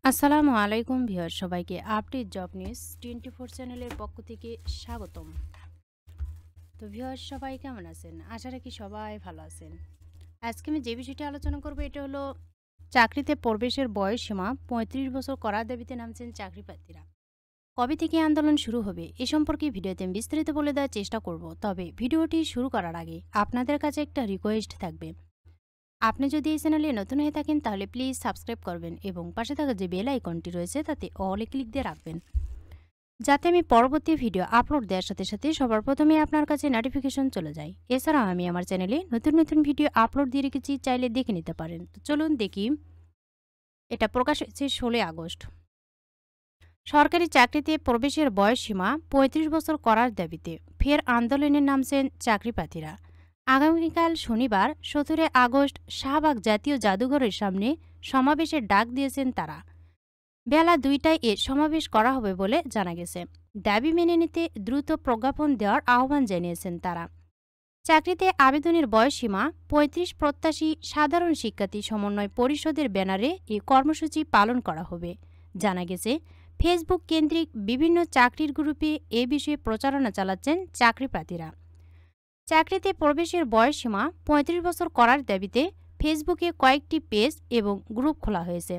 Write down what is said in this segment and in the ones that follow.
আসসালামু আলাইকুম ভিউয়ার, সবাইকে আপডেট জব নিউজ 24 চ্যানেলের পক্ষ থেকে স্বাগতম। তো ভিউয়ার, সবাই কেমন আছেন? আশা রাখি সবাই ভালো আছেন। আজকে আমি যে বিষয়টি আলোচনা করব এটা হলো চাকরিতে প্রবেশের বয়স সীমা ৩৫ বছর করার দাবিতে নামছেন চাকরি প্রার্থীরা। কবে থেকে আন্দোলন শুরু হবে এ সম্পর্কে ভিডিওতে আমি বিস্তারিত বলে দেওয়ার চেষ্টা করব। তবে ভিডিওটি শুরু করার আগে আপনাদের কাছে একটা রিকোয়েস্ট থাকবে। আপনি যদি এই চ্যানেলে নতুন হয়ে থাকেন তাহলে প্লিজ সাবস্ক্রাইব করবেন এবং পাশে থাকা যে বেল আইকনটি রয়েছে তাতে অলে ক্লিক দিয়ে রাখবেন, যাতে আমি পরবর্তী ভিডিও আপলোড দেওয়ার সাথে সাথে সবার প্রথমে আপনার কাছে নোটিফিকেশন চলে যায়। এছাড়াও আমি আমার চ্যানেলে নতুন নতুন ভিডিও আপলোড দিয়ে রেখেছি, চাইলে দেখে নিতে পারেন। তো চলুন দেখি। এটা প্রকাশ হয়েছে 16 আগস্ট। সরকারি চাকরিতে প্রবেশের বয়স সীমা ৩৫ বছর করার দাবিতে ফের আন্দোলনে নামছেন চাকরি প্রার্থীরা। আগামীকাল শনিবার 17 আগস্ট শাহবাগ জাতীয় জাদুঘরের সামনে সমাবেশের ডাক দিয়েছেন তারা। বেলা ২টায় এ সমাবেশ করা হবে বলে জানা গেছে। দাবি মেনে নিতে দ্রুত প্রজ্ঞাপন দেওয়ার আহ্বান জানিয়েছেন তারা। চাকরিতে আবেদনের বয়সসীমা ৩৫ প্রত্যাশী সাধারণ শিক্ষার্থী সমন্বয় পরিষদের ব্যানারে এই কর্মসূচি পালন করা হবে। জানা গেছে, ফেসবুক কেন্দ্রিক বিভিন্ন চাকরির গ্রুপে এ বিষয়ে প্রচারণা চালাচ্ছেন চাকরি প্রার্থীরা। চাকরিতে প্রবেশের বয়সসীমা ৩৫ বছর করার দাবিতে ফেসবুকে কয়েকটি পেজ এবং গ্রুপ খোলা হয়েছে।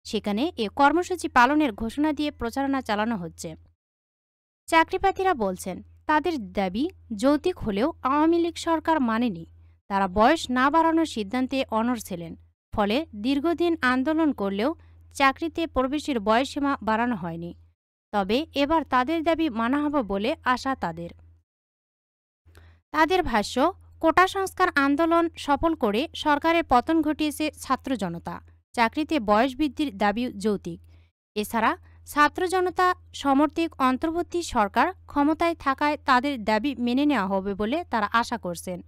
সেখানে এ কর্মসূচি পালনের ঘোষণা দিয়ে প্রচারণা চালানো হচ্ছে। চাকরিপ্রার্থীরা বলছেন, তাদের দাবি যৌক্তিক হলেও আওয়ামী লীগ সরকার মানেনি। তারা বয়স না বাড়ানোর সিদ্ধান্তে অনড় ছিলেন। ফলে দীর্ঘদিন আন্দোলন করলেও চাকরিতে প্রবেশের বয়সসীমা বাড়ানো হয়নি। তবে এবার তাদের দাবি মানা হবে বলে আশা তাদের। তাদের ভাষ্য, কোটা সংস্কার আন্দোলন সফল করে সরকারের পতন ঘটিয়েছে ছাত্র জনতা। চাকরিতে বয়স বৃদ্ধির দাবি যৌক্তিক। এছাড়া ছাত্র জনতা সমর্থিত অন্তর্বর্তী সরকার ক্ষমতায় থাকায় তাদের দাবি মেনে নেওয়া হবে বলে তারা আশা করছেন।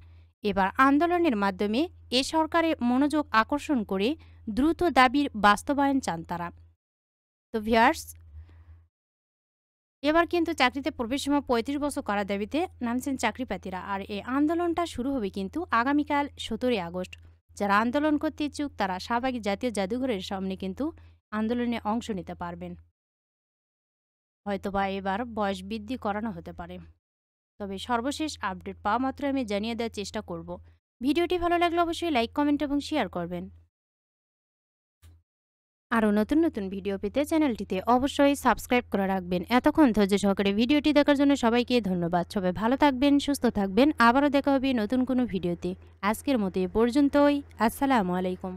এবার আন্দোলনের মাধ্যমে এ সরকারের মনোযোগ আকর্ষণ করে দ্রুত দাবির বাস্তবায়ন চান তারা। তো ভিউয়ার্স, এবার কিন্তু চাকরিতে প্রবেশের সময় ৩৫ বছর করার দাবিতে নামছেন চাকরি প্রার্থীরা। আর এই আন্দোলনটা শুরু হবে কিন্তু আগামীকাল 17 আগস্ট। যারা আন্দোলন করতে ইচ্ছুক তারা শাহবাগী জাতীয় জাদুঘরের সামনে কিন্তু আন্দোলনে অংশ নিতে পারবেন। হয়তোবা এবার বয়স বৃদ্ধি করানো হতে পারে। তবে সর্বশেষ আপডেট পাওয়া মাত্র আমি জানিয়ে দেওয়ার চেষ্টা করব। ভিডিওটি ভালো লাগলে অবশ্যই লাইক, কমেন্ট এবং শেয়ার করবেন। আরও নতুন নতুন ভিডিও পেতে চ্যানেলটিতে অবশ্যই সাবস্ক্রাইব করে রাখবেন। এতক্ষণ ধৈর্য সহকারে ভিডিওটি দেখার জন্য সবাইকে ধন্যবাদ। সবাই ভালো থাকবেন, সুস্থ থাকবেন। আবারও দেখা হবে নতুন কোনো ভিডিওতে। আজকের মতো এ পর্যন্তই। আসসালামু আলাইকুম।